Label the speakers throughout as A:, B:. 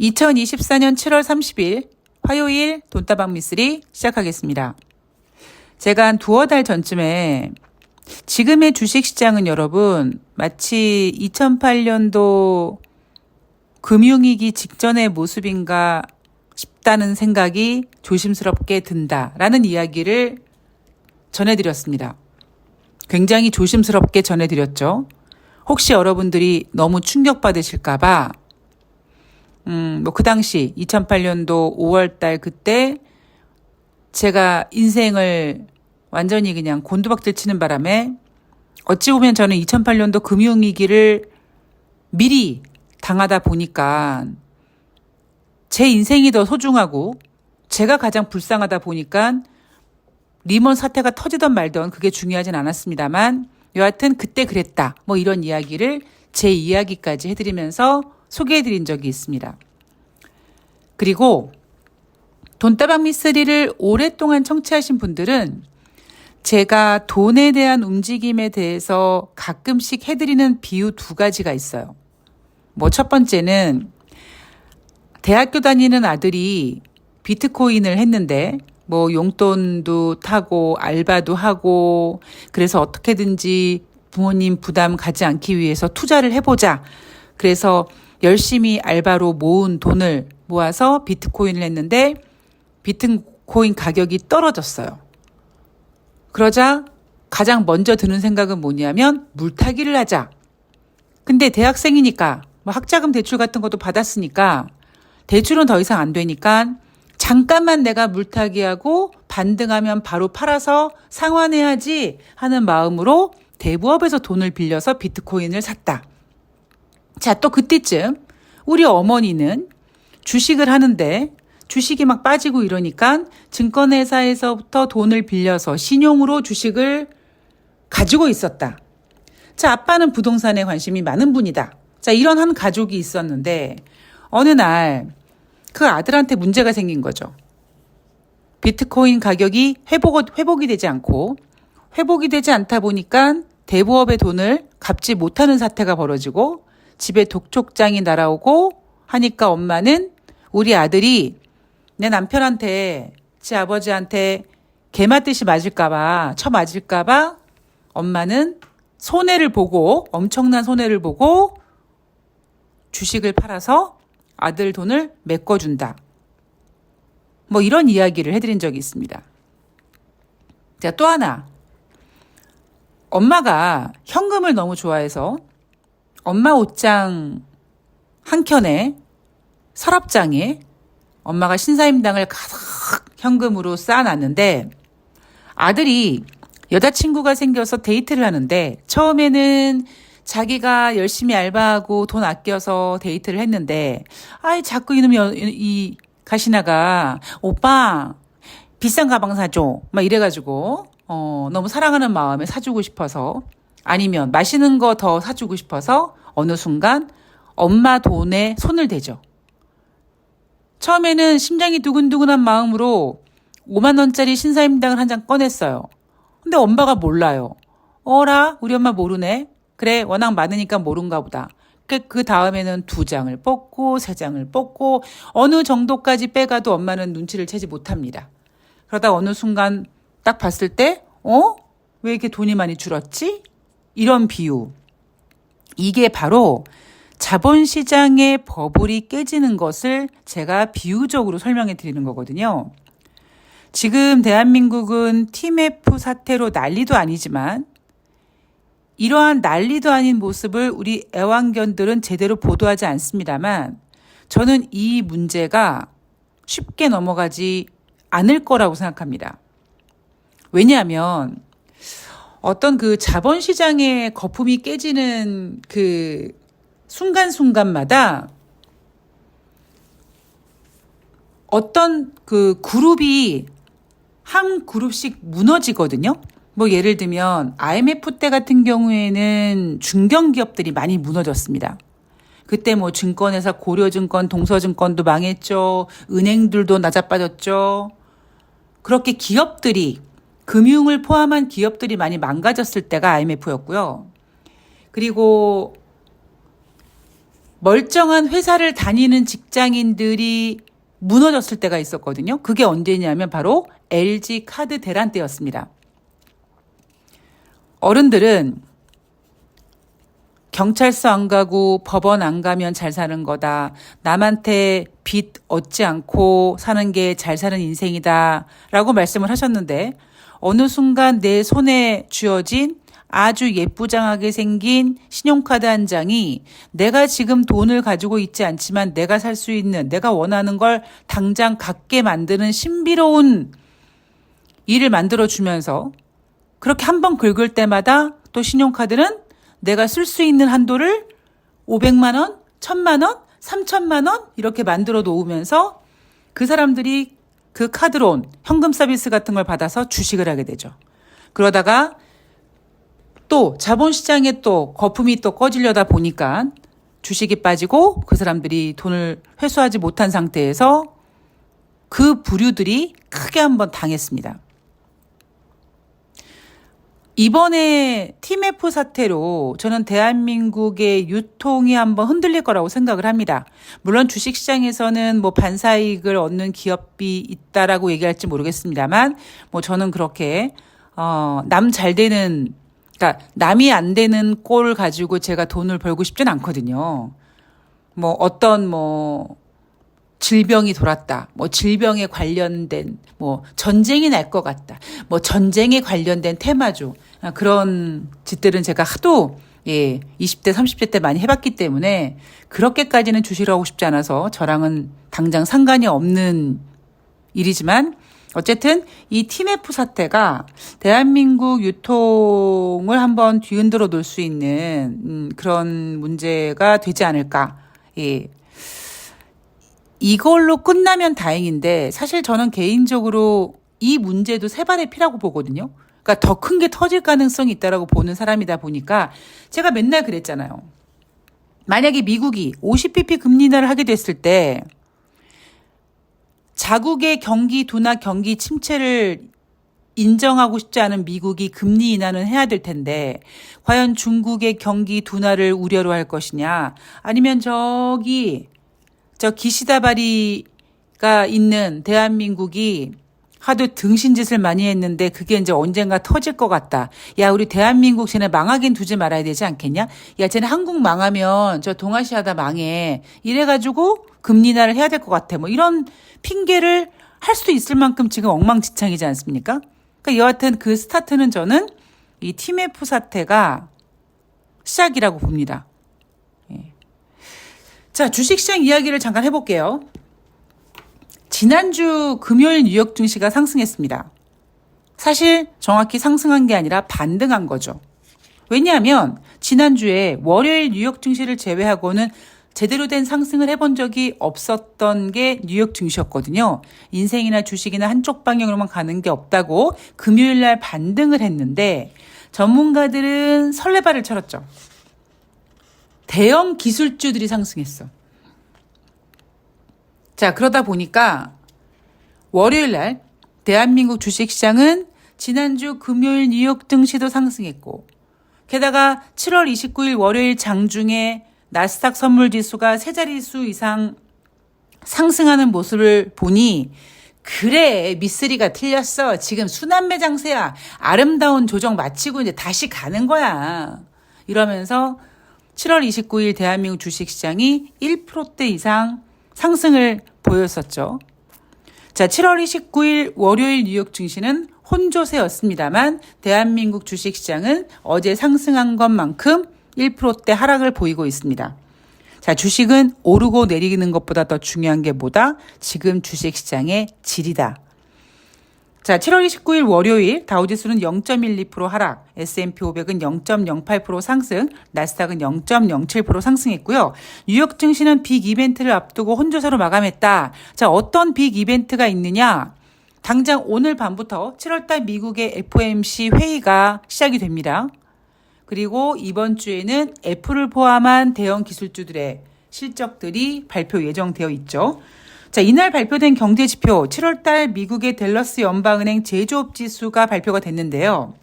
A: 2024년 7월 30일 화요일 돈다방 미쓰리 시작하겠습니다. 제가 한 두어 달 전쯤에 지금의 주식시장은 여러분 마치 2008년도 금융위기 직전의 모습인가 싶다는 생각이 조심스럽게 든다라는 이야기를 전해드렸습니다. 굉장히 조심스럽게 전해드렸죠. 혹시 여러분들이 너무 충격받으실까봐 그 당시 2008년도 5월달 그때 제가 인생을 완전히 그냥 곤두박질 치는 바람에 어찌 보면 저는 2008년도 금융위기를 미리 당하다 보니까 제 인생이 더 소중하고 제가 가장 불쌍하다 보니까 리먼 사태가 터지던 말던 그게 중요하진 않았습니다만 여하튼 그때 그랬다. 뭐 이런 이야기를 제 이야기까지 해드리면서 소개해드린 적이 있습니다. 그리고 돈다방 미쓰리를 오랫동안 청취하신 분들은 제가 돈에 대한 움직임에 대해서 가끔씩 해드리는 비유 두 가지가 있어요. 첫 번째는 대학교 다니는 아들이 비트코인을 했는데 용돈도 타고 알바도 하고 그래서 어떻게든지 부모님 부담 가지 않기 위해서 투자를 해보자. 그래서 열심히 알바로 모은 돈을 모아서 비트코인을 했는데 비트코인 가격이 떨어졌어요. 그러자 가장 먼저 드는 생각은 뭐냐면 물타기를 하자. 근데 대학생이니까 학자금 대출 같은 것도 받았으니까 대출은 더 이상 안 되니까 잠깐만 내가 물타기하고 반등하면 바로 팔아서 상환해야지 하는 마음으로 대부업에서 돈을 빌려서 비트코인을 샀다. 자, 또 그때쯤 우리 어머니는 주식을 하는데 주식이 막 빠지고 이러니까 증권회사에서부터 돈을 빌려서 신용으로 주식을 가지고 있었다. 자, 아빠는 부동산에 관심이 많은 분이다. 자, 이런 한 가족이 있었는데 어느 날 그 아들한테 문제가 생긴 거죠. 비트코인 가격이 회복이 되지 않고 회복이 되지 않다 보니까 대부업의 돈을 갚지 못하는 사태가 벌어지고 집에 독촉장이 날아오고 하니까 엄마는 우리 아들이 내 남편한테 제 아버지한테 개맞듯이 맞을까봐 쳐맞을까봐 엄마는 엄청난 손해를 보고 주식을 팔아서 아들 돈을 메꿔준다. 이런 이야기를 해드린 적이 있습니다. 자, 또 하나. 엄마가 현금을 너무 좋아해서 엄마 옷장 한 켠에 서랍장에 엄마가 신사임당을 가득 현금으로 쌓아놨는데 아들이 여자친구가 생겨서 데이트를 하는데 처음에는 자기가 열심히 알바하고 돈 아껴서 데이트를 했는데 자꾸 이 가시나가 오빠 비싼 가방 사줘 막 이래가지고 너무 사랑하는 마음에 사주고 싶어서 아니면 맛있는 거 더 사주고 싶어서 어느 순간 엄마 돈에 손을 대죠. 처음에는 심장이 두근두근한 마음으로 5만 원짜리 신사임당을 한 장 꺼냈어요. 근데 엄마가 몰라요. 어라? 우리 엄마 모르네. 그래, 워낙 많으니까 모른가 보다. 그 다음에는 2장을 뽑고 3장을 뽑고 어느 정도까지 빼가도 엄마는 눈치를 채지 못합니다. 그러다 어느 순간 딱 봤을 때 왜 이렇게 돈이 많이 줄었지? 이런 비유. 이게 바로 자본시장의 버블이 깨지는 것을 제가 비유적으로 설명해 드리는 거거든요. 지금 대한민국은 TMF 사태로 난리도 아니지만 이러한 난리도 아닌 모습을 우리 애완견들은 제대로 보도하지 않습니다만 저는 이 문제가 쉽게 넘어가지 않을 거라고 생각합니다. 왜냐하면 어떤 그 자본시장의 거품이 깨지는 그 순간순간마다 어떤 그 그룹이 한 그룹씩 무너지거든요. 예를 들면 IMF 때 같은 경우에는 중견기업들이 많이 무너졌습니다. 그때 증권회사 고려증권, 동서증권도 망했죠. 은행들도 나자빠졌죠. 그렇게 기업들이 금융을 포함한 기업들이 많이 망가졌을 때가 IMF였고요. 그리고 멀쩡한 회사를 다니는 직장인들이 무너졌을 때가 있었거든요. 그게 언제냐면 바로 LG 카드 대란 때였습니다. 어른들은 경찰서 안 가고 법원 안 가면 잘 사는 거다. 남한테 빚 얻지 않고 사는 게 잘 사는 인생이다. 라고 말씀을 하셨는데 어느 순간 내 손에 쥐어진 아주 예쁘장하게 생긴 신용카드 한 장이 내가 지금 돈을 가지고 있지 않지만 내가 살 수 있는, 내가 원하는 걸 당장 갖게 만드는 신비로운 일을 만들어주면서 그렇게 한 번 긁을 때마다 또 신용카드는 내가 쓸 수 있는 한도를 500만 원, 1000만 원, 3000만 원 이렇게 만들어 놓으면서 그 사람들이 그 카드론, 현금 서비스 같은 걸 받아서 주식을 하게 되죠. 그러다가 또 자본시장에 또 거품이 또 꺼지려다 보니까 주식이 빠지고 그 사람들이 돈을 회수하지 못한 상태에서 그 부류들이 크게 한번 당했습니다. 이번에 TMF 사태로 저는 대한민국의 유통이 한번 흔들릴 거라고 생각을 합니다. 물론 주식시장에서는 뭐 반사이익을 얻는 기업이 있다라고 얘기할지 모르겠습니다만, 뭐 저는 그렇게 남 잘 되는, 그러니까 남이 안 되는 꼴을 가지고 제가 돈을 벌고 싶진 않거든요. 뭐 어떤 질병이 돌았다. 뭐 질병에 관련된 뭐 전쟁이 날 것 같다. 뭐 전쟁에 관련된 테마주. 그런 짓들은 제가 하도 20대 30대 때 많이 해봤기 때문에 그렇게까지는 주식을 하고 싶지 않아서 저랑은 당장 상관이 없는 일이지만 어쨌든 이 TMF 사태가 대한민국 유통을 한번 뒤흔들어 놓을 수 있는 그런 문제가 되지 않을까. 이걸로 끝나면 다행인데 사실 저는 개인적으로 이 문제도 세 발의 피라고 보거든요. 그러니까 더 큰 게 터질 가능성이 있다라고 보는 사람이다 보니까 제가 맨날 그랬잖아요. 만약에 미국이 50bp 금리 인하를 하게 됐을 때 자국의 경기 둔화, 경기 침체를 인정하고 싶지 않은 미국이 금리 인하는 해야 될 텐데 과연 중국의 경기 둔화를 우려로 할 것이냐 아니면 저 기시다바리가 있는 대한민국이 하도 등신짓을 많이 했는데 그게 이제 언젠가 터질 것 같다. 야, 우리 대한민국 쟤네 망하긴 두지 말아야 되지 않겠냐? 야, 쟤네 한국 망하면 저 동아시아다 망해. 이래가지고 금리 인하를 해야 될 것 같아. 뭐 이런 핑계를 할 수도 있을 만큼 지금 엉망진창이지 않습니까? 그러니까 여하튼 그 스타트는 저는 이 TMF 사태가 시작이라고 봅니다. 자, 주식시장 이야기를 잠깐 해볼게요. 지난주 금요일 뉴욕 증시가 상승했습니다. 사실 정확히 상승한 게 아니라 반등한 거죠. 왜냐하면 지난주에 월요일 뉴욕 증시를 제외하고는 제대로 된 상승을 해본 적이 없었던 게 뉴욕 증시였거든요. 인생이나 주식이나 한쪽 방향으로만 가는 게 없다고 금요일 날 반등을 했는데 전문가들은 설레발을 쳐렸죠. 대형 기술주들이 상승했어. 자, 그러다 보니까 월요일 날 대한민국 주식시장은 지난주 금요일 뉴욕 증시도 상승했고 게다가 7월 29일 월요일 장중에 나스닥 선물지수가 세 자릿수 이상 상승하는 모습을 보니 그래 미쓰리가 틀렸어. 지금 순환매 장세야. 아름다운 조정 마치고 이제 다시 가는 거야. 이러면서 7월 29일 대한민국 주식시장이 1%대 이상 상승을 보였었죠. 자, 7월 29일 월요일 뉴욕 증시는 혼조세였습니다만 대한민국 주식시장은 어제 상승한 것만큼 1%대 하락을 보이고 있습니다. 자, 주식은 오르고 내리는 것보다 더 중요한 게 뭐다? 지금 주식시장의 질이다. 자, 7월 29일 월요일 다우지수는 0.12% 하락, S&P 500은 0.08% 상승, 나스닥은 0.07% 상승했고요. 뉴욕 증시는 빅 이벤트를 앞두고 혼조세로 마감했다. 자, 어떤 빅 이벤트가 있느냐? 당장 오늘 밤부터 7월달 미국의 FOMC 회의가 시작이 됩니다. 그리고 이번 주에는 애플을 포함한 대형 기술주들의 실적들이 발표 예정되어 있죠. 자, 이날 발표된 경제지표 7월달 미국의 댈러스 연방은행 제조업 지수가 발표가 됐는데요.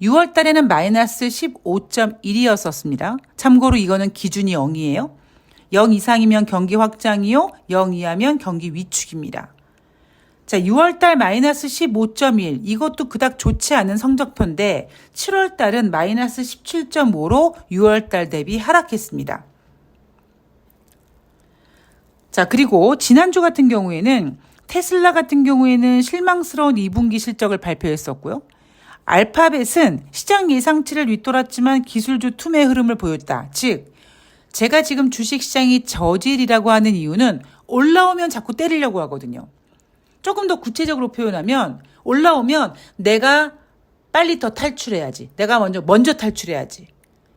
A: 6월 달에는 마이너스 15.1이었었습니다. 참고로 이거는 기준이 0이에요. 0 이상이면 경기 확장이요. 0 이하면 경기 위축입니다. 자, 6월 달 마이너스 15.1. 이것도 그닥 좋지 않은 성적표인데 7월 달은 마이너스 17.5로 6월 달 대비 하락했습니다. 자, 그리고 지난주 같은 경우에는 테슬라 같은 경우에는 실망스러운 2분기 실적을 발표했었고요. 알파벳은 시장 예상치를 윗돌았지만 기술주 투매 흐름을 보였다. 즉, 제가 지금 주식시장이 저질이라고 하는 이유는 올라오면 자꾸 때리려고 하거든요. 조금 더 구체적으로 표현하면 올라오면 내가 빨리 더 탈출해야지. 내가 먼저 탈출해야지.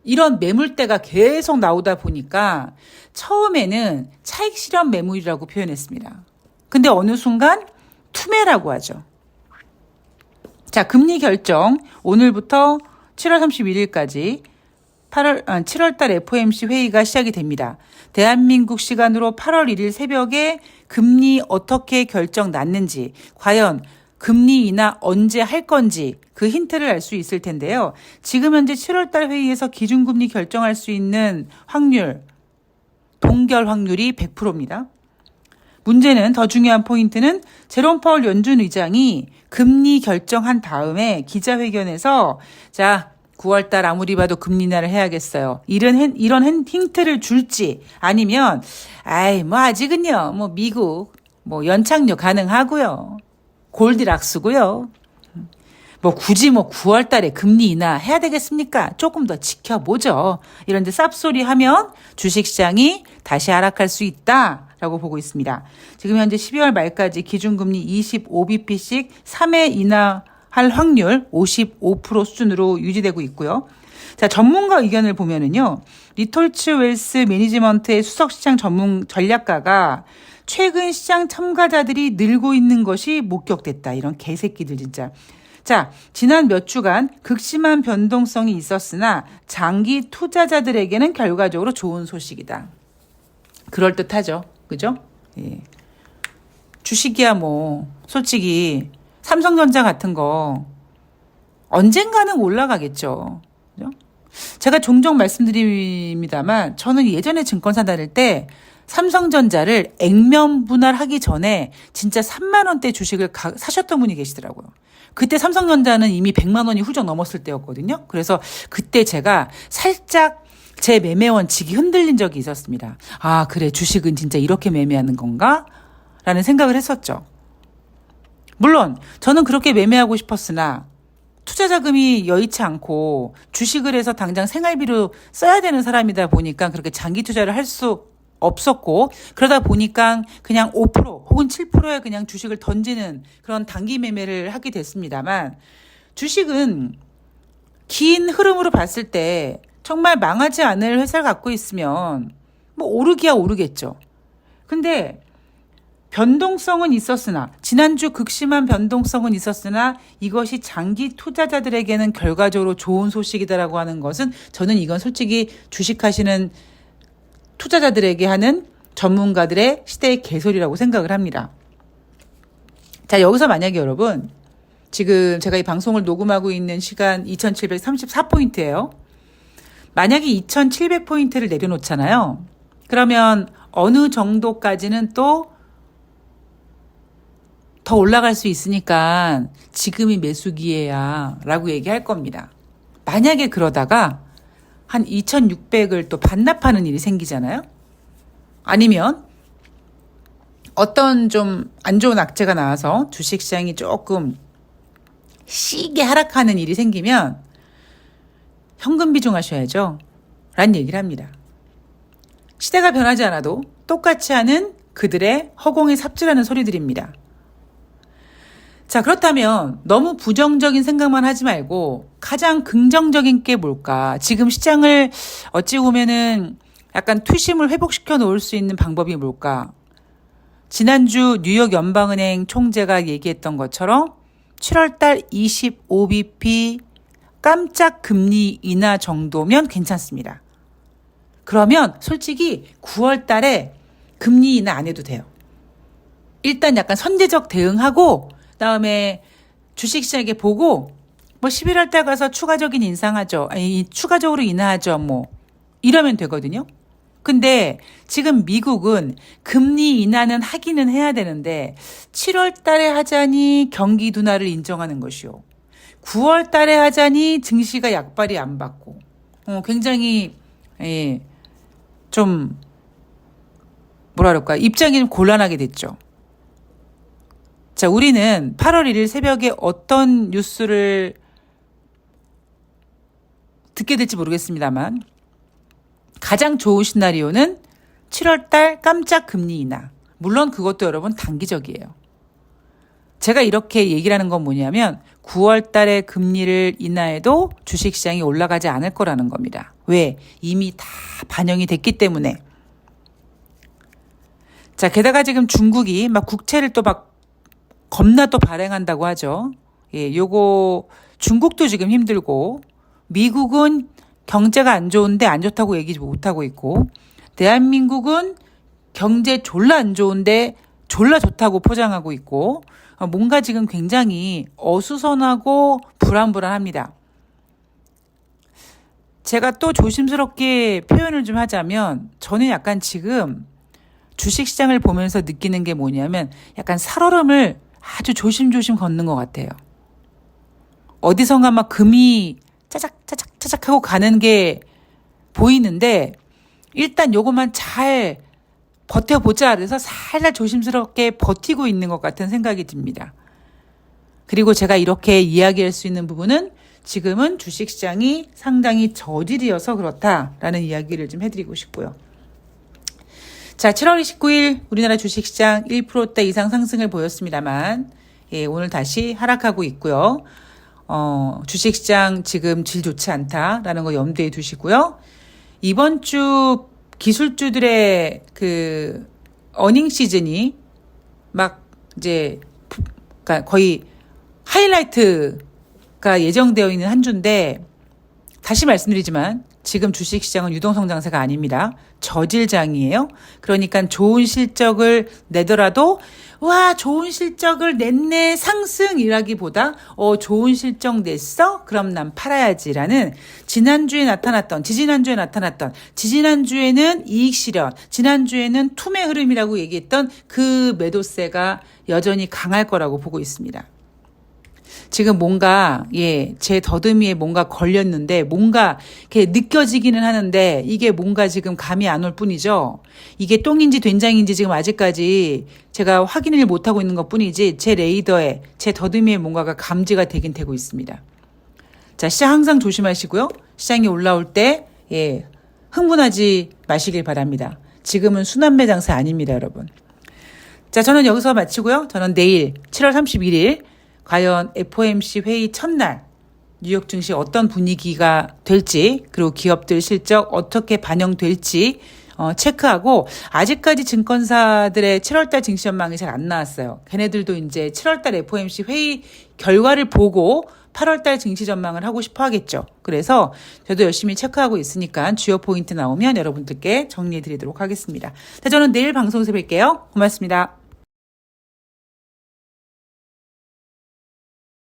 A: 이런 매물대가 계속 나오다 보니까 처음에는 차익 실현 매물이라고 표현했습니다. 근데 어느 순간 투매라고 하죠. 자, 금리 결정 오늘부터 7월 31일까지 7월 달 FOMC 회의가 시작이 됩니다. 대한민국 시간으로 8월 1일 새벽에 금리 어떻게 결정 났는지, 과연 금리 인하 언제 할 건지 그 힌트를 알 수 있을 텐데요. 지금 현재 7월 달 회의에서 기준금리 결정할 수 있는 확률, 동결 확률이 100%입니다. 문제는 더 중요한 포인트는 제롬 파월 연준 의장이 금리 결정한 다음에 기자회견에서 자 9월달 아무리 봐도 금리 인하를 해야겠어요. 이런 힌트를 줄지 아니면 아직은요 미국 연착륙 가능하고요. 골디락스고요. 굳이 9월달에 금리 인하 해야 되겠습니까? 조금 더 지켜보죠. 이런데 쌉소리 하면 주식시장이 다시 하락할 수 있다라고 보고 있습니다. 지금 현재 12월 말까지 기준금리 25bp씩 3회 인하할 확률 55% 수준으로 유지되고 있고요. 자, 전문가 의견을 보면은요. 리톨츠 웰스 매니지먼트의 수석시장 전문 전략가가 최근 시장 참가자들이 늘고 있는 것이 목격됐다. 이런 개새끼들 진짜. 자, 지난 몇 주간 극심한 변동성이 있었으나 장기 투자자들에게는 결과적으로 좋은 소식이다. 그럴듯하죠. 그죠? 예. 주식이야 솔직히 삼성전자 같은 거 언젠가는 올라가겠죠. 그죠? 제가 종종 말씀드립니다만 저는 예전에 증권사 다닐 때 삼성전자를 액면 분할하기 전에 진짜 3만 원대 주식을 사셨던 분이 계시더라고요. 그때 삼성전자는 이미 100만 원이 훌쩍 넘었을 때였거든요. 그래서 그때 제가 살짝 제 매매 원칙이 흔들린 적이 있었습니다. 아, 그래, 주식은 진짜 이렇게 매매하는 건가? 라는 생각을 했었죠. 물론 저는 그렇게 매매하고 싶었으나 투자 자금이 여의치 않고 주식을 해서 당장 생활비로 써야 되는 사람이다 보니까 그렇게 장기 투자를 할 수 없었고, 그러다 보니까 그냥 5% 혹은 7%에 그냥 주식을 던지는 그런 단기 매매를 하게 됐습니다만, 주식은 긴 흐름으로 봤을 때 정말 망하지 않을 회사를 갖고 있으면 오르기야 오르겠죠. 근데 변동성은 있었으나, 지난주 극심한 변동성은 있었으나 이것이 장기 투자자들에게는 결과적으로 좋은 소식이다라고 하는 것은 저는 이건 솔직히 주식하시는 투자자들에게 하는 전문가들의 시대의 개소리라고 생각을 합니다. 자, 여기서 만약에 여러분, 지금 제가 이 방송을 녹음하고 있는 시간 2734포인트예요. 만약에 2700포인트를 내려놓잖아요. 그러면 어느 정도까지는 또 더 올라갈 수 있으니까 지금이 매수기회야 라고 얘기할 겁니다. 만약에 그러다가 한 2600을 또 반납하는 일이 생기잖아요. 아니면 어떤 좀 안 좋은 악재가 나와서 주식시장이 조금 시게 하락하는 일이 생기면 현금 비중하셔야죠 라는 얘기를 합니다. 시대가 변하지 않아도 똑같이 하는 그들의 허공에 삽질하는 소리들입니다. 자, 그렇다면 너무 부정적인 생각만 하지 말고 가장 긍정적인 게 뭘까? 지금 시장을 어찌 보면은 약간 투심을 회복시켜 놓을 수 있는 방법이 뭘까? 지난주 뉴욕 연방은행 총재가 얘기했던 것처럼 7월 달 25bp 깜짝 금리 인하 정도면 괜찮습니다. 그러면 솔직히 9월 달에 금리 인하 안 해도 돼요. 일단 약간 선제적 대응하고 그다음에 주식시장에 보고 뭐 11월 달 가서 추가적인 인상하죠. 아니, 추가적으로 인하하죠. 뭐 이러면 되거든요. 근데 지금 미국은 금리 인하는 하기는 해야 되는데 7월 달에 하자니 경기 둔화를 인정하는 것이요. 9월 달에 하자니 증시가 약발이 안 받고 굉장히 좀 뭐라 그럴까 입장이 좀 곤란하게 됐죠. 자, 우리는 8월 1일 새벽에 어떤 뉴스를 듣게 될지 모르겠습니다만 가장 좋은 시나리오는 7월 달 깜짝 금리 인하. 물론 그것도 여러분 단기적이에요. 제가 이렇게 얘기를 하는 건 뭐냐면 9월 달에 금리를 인하해도 주식시장이 올라가지 않을 거라는 겁니다. 왜? 이미 다 반영이 됐기 때문에. 자, 게다가 지금 중국이 막 국채를 또 막 겁나 또 발행한다고 하죠. 요거 중국도 지금 힘들고 미국은 경제가 안 좋은데 안 좋다고 얘기 못하고 있고 대한민국은 경제 졸라 안 좋은데 졸라 좋다고 포장하고 있고 뭔가 지금 굉장히 어수선하고 불안불안합니다. 제가 또 조심스럽게 표현을 좀 하자면 저는 약간 지금 주식시장을 보면서 느끼는 게 뭐냐면 약간 살얼음을 아주 조심조심 걷는 것 같아요. 어디선가 막 금이 짜작짜작 하고 가는 게 보이는데 일단 요것만 잘 버텨보자 그래서 살살 조심스럽게 버티고 있는 것 같은 생각이 듭니다. 그리고 제가 이렇게 이야기할 수 있는 부분은 지금은 주식시장이 상당히 저질이어서 그렇다라는 이야기를 좀 해드리고 싶고요. 자, 7월 29일 우리나라 주식시장 1%대 이상 상승을 보였습니다만 오늘 다시 하락하고 있고요. 주식시장 지금 질 좋지 않다라는 거 염두에 두시고요. 이번 주 기술주들의 그 어닝 시즌이 막 이제 그러니까 거의 하이라이트가 예정되어 있는 한 주인데 다시 말씀드리지만 지금 주식시장은 유동성 장세가 아닙니다. 저질장이에요. 그러니까 좋은 실적을 내더라도 와 좋은 실적을 냈네 상승이라기보다 좋은 실적 냈어? 그럼 난 팔아야지라는 지난주에 나타났던 지지난주에는 이익 실현 지난주에는 투매 흐름이라고 얘기했던 그 매도세가 여전히 강할 거라고 보고 있습니다. 지금 뭔가 제 더듬이에 뭔가 걸렸는데 뭔가 이렇게 느껴지기는 하는데 이게 뭔가 지금 감이 안 올 뿐이죠. 이게 똥인지 된장인지 지금 아직까지 제가 확인을 못하고 있는 것 뿐이지 제 레이더에 제 더듬이에 뭔가가 감지가 되긴 되고 있습니다. 자, 시장 항상 조심하시고요. 시장이 올라올 때 흥분하지 마시길 바랍니다. 지금은 순환매 장세 아닙니다, 여러분. 자, 저는 여기서 마치고요. 저는 내일 7월 31일 과연 FOMC 회의 첫날 뉴욕 증시 어떤 분위기가 될지 그리고 기업들 실적 어떻게 반영될지 체크하고 아직까지 증권사들의 7월달 증시 전망이 잘 안 나왔어요. 걔네들도 이제 7월달 FOMC 회의 결과를 보고 8월달 증시 전망을 하고 싶어 하겠죠. 그래서 저도 열심히 체크하고 있으니까 주요 포인트 나오면 여러분들께 정리해 드리도록 하겠습니다. 자, 저는 내일 방송에서 뵐게요. 고맙습니다.